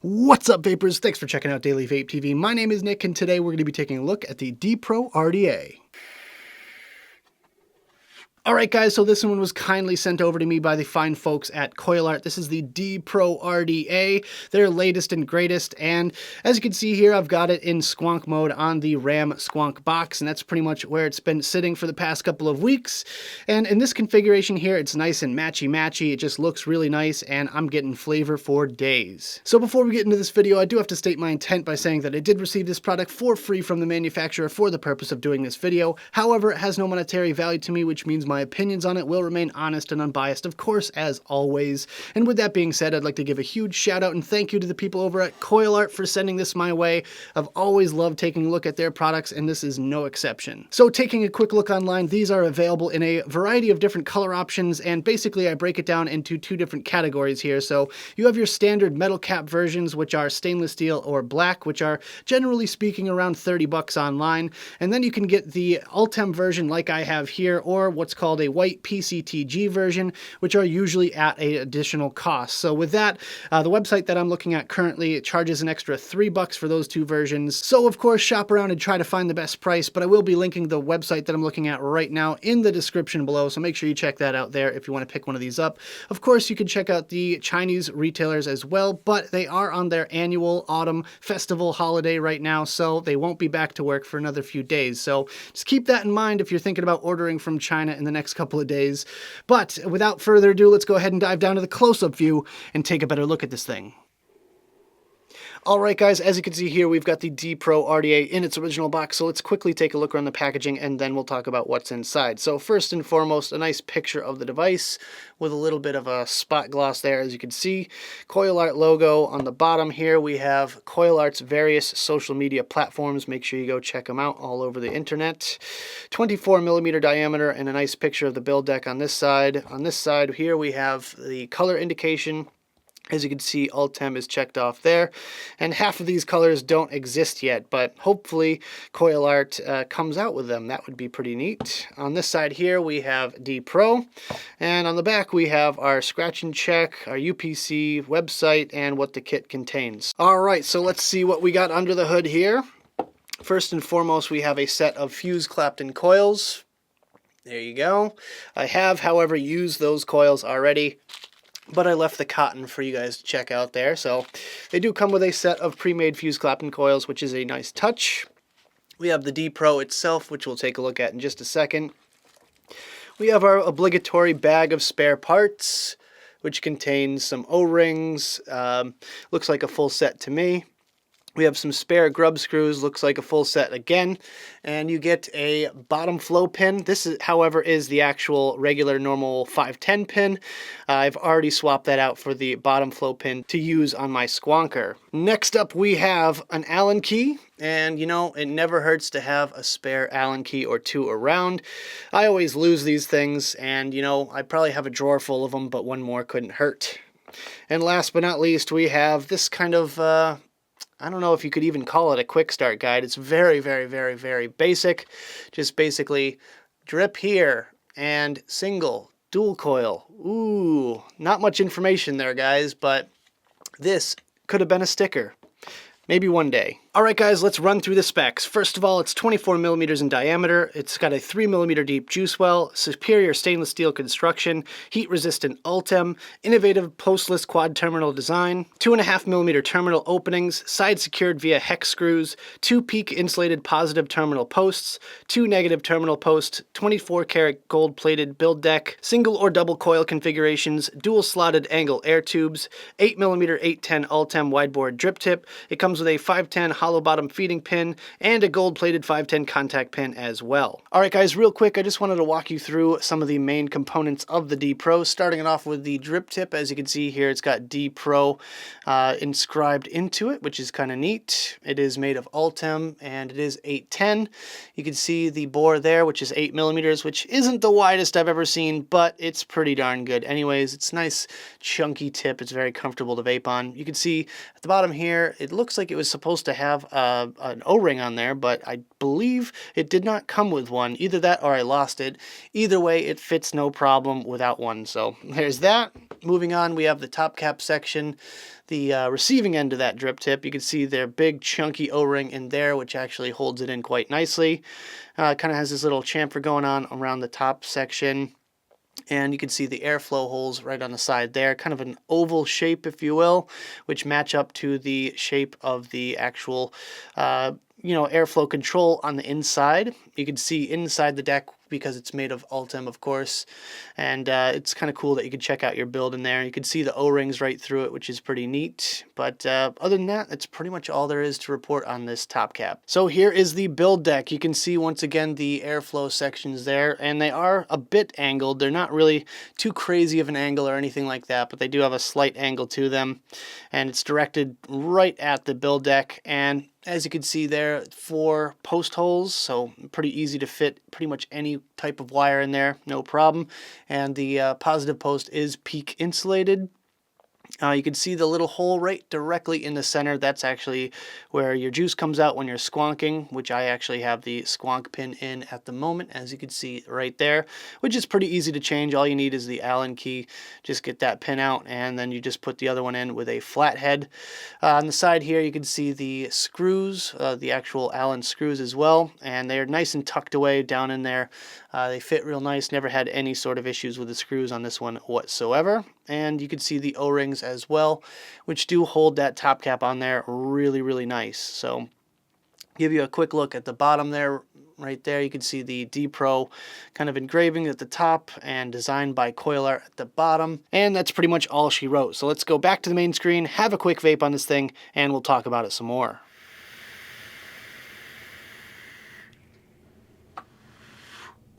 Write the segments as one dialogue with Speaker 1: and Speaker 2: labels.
Speaker 1: What's up, vapors? Thanks for checking out Daily Vape TV. My name is Nick, and today we're going to be taking a look at the DPRO RDA. Alright guys, so this one was kindly sent over to me by the fine folks at CoilArt. This is the DPRO RDA, their latest and greatest, and as you can see here, I've got it in squonk mode on the RAM squonk box, and that's pretty much where it's been sitting for the past couple of weeks. And in this configuration here, it's nice and matchy-matchy. It just looks really nice, and I'm getting flavor for days. So before we get into this video, I do have to state my intent by saying that I did receive this product for free from the manufacturer for the purpose of doing this video. However, it has no monetary value to me, which means my opinions on it will remain honest and unbiased, of course, as always. And with that being said, I'd like to give a huge shout out and thank you to the people over at CoilArt for sending this my way. I've always loved taking a look at their products, and this is no exception. So taking a quick look online, these are available in a variety of different color options, and basically I break it down into two different categories here. So you have your standard metal cap versions, which are stainless steel or black, which are generally speaking around 30 bucks online. And then you can get the Ultem version like I have here, or what's called a white PCTG version, which are usually at an additional cost. So with that, the website that I'm looking at currently, it charges an extra 3 bucks for those two versions. So of course, shop around and try to find the best price, but I will be linking the website that I'm looking at right now in the description below, so make sure you check that out there if you want to pick one of these up. Of course, you can check out the Chinese retailers as well, but they are on their annual autumn festival holiday right now, so they won't be back to work for another few days. So just keep that in mind if you're thinking about ordering from China in the next couple of days. But without further ado, let's go ahead and dive down to the close-up view and take a better look at this thing. Alright guys, as you can see here, we've got the DPRO RDA in its original box, so let's quickly take a look around the packaging and then we'll talk about what's inside. So first and foremost, a nice picture of the device with a little bit of a spot gloss there, as you can see. CoilArt logo on the bottom here. We have CoilArt's various social media platforms. Make sure you go check them out all over the internet. 24mm diameter and a nice picture of the build deck on this side. On this side here we have the color indication. As you can see, Ultem is checked off there, and half of these colors don't exist yet, but hopefully CoilArt comes out with them. That would be pretty neat. On this side here, we have DPRO, and on the back we have our scratch and check, our UPC website, and what the kit contains. Alright, so let's see what we got under the hood here. First and foremost, we have a set of fuse Clapton coils. There you go. I have, however, used those coils already, but I left the cotton for you guys to check out there. So they do come with a set of pre-made fuse Clapton coils, which is a nice touch. We have the DPRO itself, which we'll take a look at in just a second. We have our obligatory bag of spare parts, which contains some O-rings. Looks like a full set to me. We have some spare grub screws, looks like a full set again, and you get a bottom flow pin. This, is, however, is the actual regular normal 510 pin. I've already swapped that out for the bottom flow pin to use on my squonker. Next up, we have an Allen key, and you know, it never hurts to have a spare Allen key or two around. I always lose these things, and you know, I probably have a drawer full of them, but one more couldn't hurt. And last but not least, we have this kind of I don't know if you could even call it a quick start guide. It's very, very, very, very basic. Just basically drip here and single, dual coil. Ooh, not much information there, guys, but this could have been a sticker. Maybe one day. Alright guys, let's run through the specs. First of all, it's 24mm in diameter. It's got a 3mm deep juice well, superior stainless steel construction, heat-resistant Ultem, innovative postless quad terminal design, 2.5mm terminal openings, side secured via hex screws, 2 peak insulated positive terminal posts, 2 negative terminal posts, 24-karat gold-plated build deck, single or double coil configurations, dual slotted angle air tubes, 8mm 810 Ultem wideboard drip tip. It comes with a 510 hollow bottom feeding pin and a gold-plated 510 contact pin as well. Alright guys, real quick, I just wanted to walk you through some of the main components of the DPRO, starting it off with the drip tip. As you can see here, it's got DPRO inscribed into it, which is kind of neat. It is made of Ultem, and it is 810. You can see the bore there, which is 8mm, which isn't the widest I've ever seen, but it's pretty darn good. Anyways, it's nice, chunky tip. It's very comfortable to vape on. You can see at the bottom here, it looks like it was supposed to have an O-ring on there, but I believe it did not come with one. Either that or I lost it. Either way, it fits no problem without one. So there's that. Moving on, we have the top cap section, the receiving end of that drip tip. You can see their big chunky O-ring in there, which actually holds it in quite nicely. Kind of has this little chamfer going on around the top section. And you can see the airflow holes right on the side there, kind of an oval shape, if you will, which match up to the shape of the actual, airflow control on the inside. You can see inside the deck because it's made of Ultem, of course, and it's kind of cool that you can check out your build in there. You can see the O-rings right through it, which is pretty neat. But other than that, that's pretty much all there is to report on this top cap. So here is the build deck. You can see once again the airflow sections there, and they are a bit angled. They're not really too crazy of an angle or anything like that, but they do have a slight angle to them, and it's directed right at the build deck. And as you can see there, 4 post holes, so pretty easy to fit pretty much any type of wire in there, no problem. And the positive post is peak insulated. You can see the little hole right directly in the center. That's actually where your juice comes out when you're squonking, which I actually have the squonk pin in at the moment, as you can see right there, which is pretty easy to change. All you need is the Allen key. Just get that pin out, and then you just put the other one in with a flat head. On the side here, you can see the screws, the actual Allen screws as well, and they're nice and tucked away down in there. They fit real nice. Never had any sort of issues with the screws on this one whatsoever. And you can see the O-rings as well, which do hold that top cap on there really, really nice. So give you a quick look at the bottom there. Right there, you can see the DPRO kind of engraving at the top and designed by CoilArt at the bottom. And that's pretty much all she wrote. So let's go back to the main screen, have a quick vape on this thing, and we'll talk about it some more.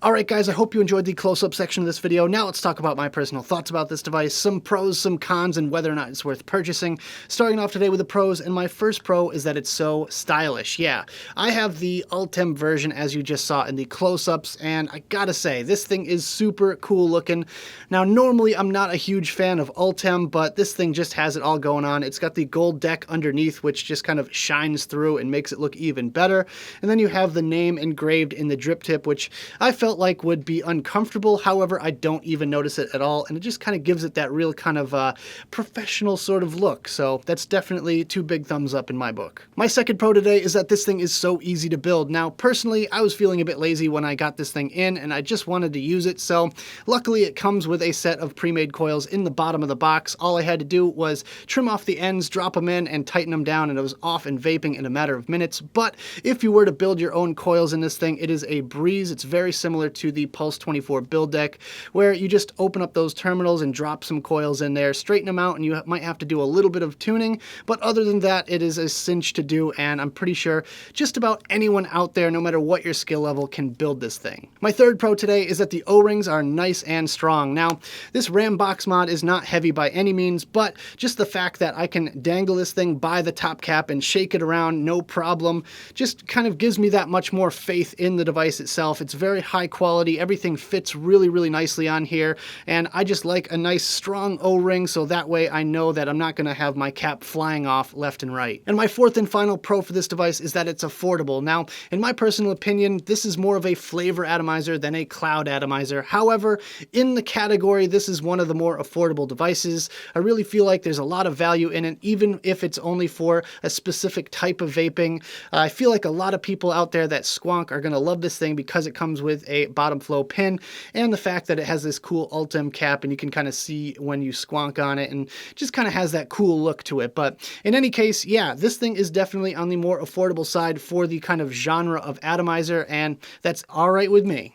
Speaker 1: Alright guys, I hope you enjoyed the close-up section of this video. Now let's talk about my personal thoughts about this device, some pros, some cons, and whether or not it's worth purchasing. Starting off today with the pros, and my first pro is that it's so stylish. Yeah, I have the Ultem version as you just saw in the close-ups, and I gotta say, this thing is super cool looking. Now normally I'm not a huge fan of Ultem, but this thing just has it all going on. It's got the gold deck underneath, which just kind of shines through and makes it look even better. And then you have the name engraved in the drip tip, which I felt like would be uncomfortable. However, I don't even notice it at all, and it just kind of gives it that real kind of professional sort of look. So that's definitely 2 big thumbs up in my book. My second pro today is that this thing is so easy to build. Now, personally, I was feeling a bit lazy when I got this thing in, and I just wanted to use it. So luckily, it comes with a set of pre-made coils in the bottom of the box. All I had to do was trim off the ends, drop them in, and tighten them down, and it was off and vaping in a matter of minutes. But if you were to build your own coils in this thing, it is a breeze. It's very similar to the Pulse 24 build deck, where you just open up those terminals and drop some coils in there, straighten them out, and you might have to do a little bit of tuning, but other than that, it is a cinch to do, and I'm pretty sure just about anyone out there, no matter what your skill level, can build this thing. My third pro today is that the O-rings are nice and strong. Now, this RAM box mod is not heavy by any means, but just the fact that I can dangle this thing by the top cap and shake it around no problem just kind of gives me that much more faith in the device itself. It's very high quality. Everything fits really, really nicely on here, and I just like a nice strong O-ring, so that way I know that I'm not going to have my cap flying off left and right. And my fourth and final pro for this device is that it's affordable. Now, in my personal opinion, this is more of a flavor atomizer than a cloud atomizer. However, in the category, this is one of the more affordable devices. I really feel like there's a lot of value in it, even if it's only for a specific type of vaping. I feel like a lot of people out there that squonk are going to love this thing because it comes with a bottom flow pin, and the fact that it has this cool Ultem cap, and you can kind of see when you squonk on it, and just kind of has that cool look to it. But in any case, yeah, this thing is definitely on the more affordable side for the kind of genre of atomizer, and that's all right with me.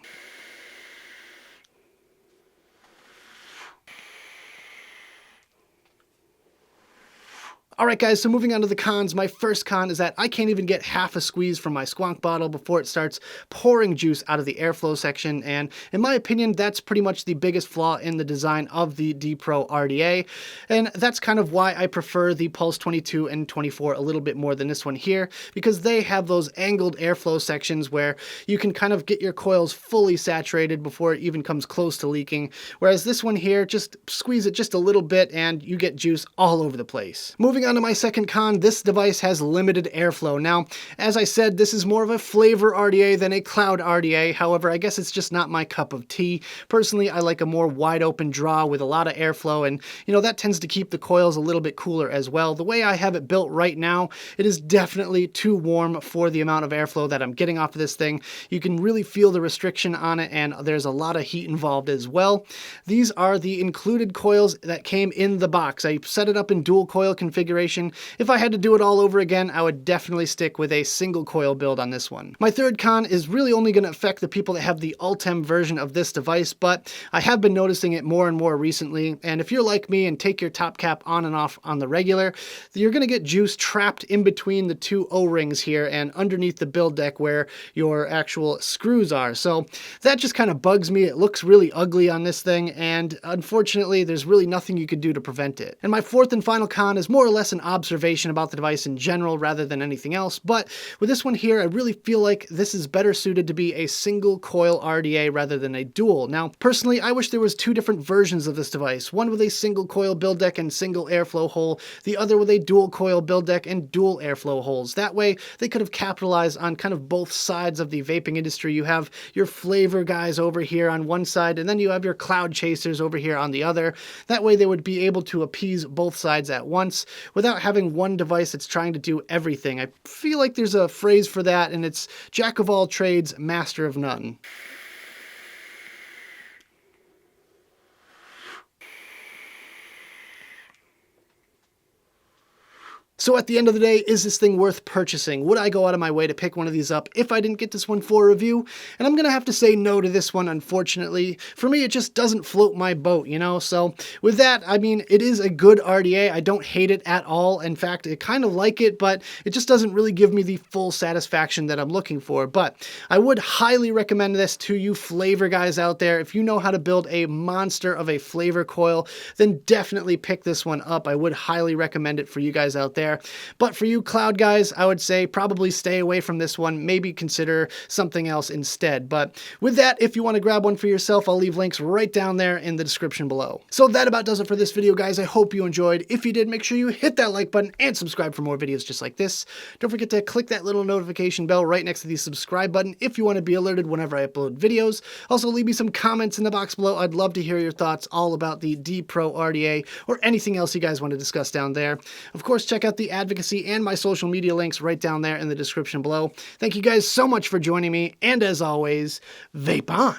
Speaker 1: Alright guys, so moving on to the cons, my first con is that I can't even get half a squeeze from my squonk bottle before it starts pouring juice out of the airflow section, and in my opinion, that's pretty much the biggest flaw in the design of the DPRO RDA, and that's kind of why I prefer the Pulse 22 and 24 a little bit more than this one here, because they have those angled airflow sections where you can kind of get your coils fully saturated before it even comes close to leaking, whereas this one here, just squeeze it just a little bit and you get juice all over the place. Moving on on to my second con. This device has limited airflow. Now, as I said, this is more of a flavor RDA than a cloud RDA. However, I guess it's just not my cup of tea. Personally, I like a more wide open draw with a lot of airflow, and that tends to keep the coils a little bit cooler as well. The way I have it built right now, it is definitely too warm for the amount of airflow that I'm getting off of this thing. You can really feel the restriction on it, and there's a lot of heat involved as well. These are the included coils that came in the box. I set it up in dual coil configuration. If I had to do it all over again, I would definitely stick with a single coil build on this one. My third con is really only going to affect the people that have the Ultem version of this device, but I have been noticing it more and more recently, and if you're like me and take your top cap on and off on the regular, you're going to get juice trapped in between the two O-rings here and underneath the build deck where your actual screws are. So that just kind of bugs me. It looks really ugly on this thing, and unfortunately there's really nothing you could do to prevent it. And my fourth and final con is more or less an observation about the device in general rather than anything else, but with this one here I really feel like this is better suited to be a single coil RDA rather than a dual. Now personally, I wish there was two different versions of this device, one with a single coil build deck and single airflow hole, the other with a dual coil build deck and dual airflow holes. That way they could have capitalized on kind of both sides of the vaping industry. You have your flavor guys over here on one side, and then you have your cloud chasers over here on the other. That way they would be able to appease both sides at once without having one device that's trying to do everything. I feel like there's a phrase for that, and it's jack of all trades, master of none. So at the end of the day, is this thing worth purchasing? Would I go out of my way to pick one of these up if I didn't get this one for a review? And I'm going to have to say no to this one, unfortunately. For me, it just doesn't float my boat, So with that, I mean, it is a good RDA. I don't hate it at all. In fact, I kind of like it, but it just doesn't really give me the full satisfaction that I'm looking for. But I would highly recommend this to you flavor guys out there. If you know how to build a monster of a flavor coil, then definitely pick this one up. I would highly recommend it for you guys out there. But for you cloud guys, I would say probably stay away from this one. Maybe consider something else instead. But with that, if you want to grab one for yourself, I'll leave links right down there in the description below. So that about does it for this video, guys. I hope you enjoyed. If you did, make sure you hit that like button and subscribe for more videos just like this. Don't forget to click that little notification bell right next to the subscribe button if you want to be alerted whenever I upload videos. Also, leave me some comments in the box below. I'd love to hear your thoughts all about the DPRO RDA or anything else you guys want to discuss down there. Of course, check out the advocacy and my social media links right down there in the description below. Thank you guys so much for joining me, and as always, vape on!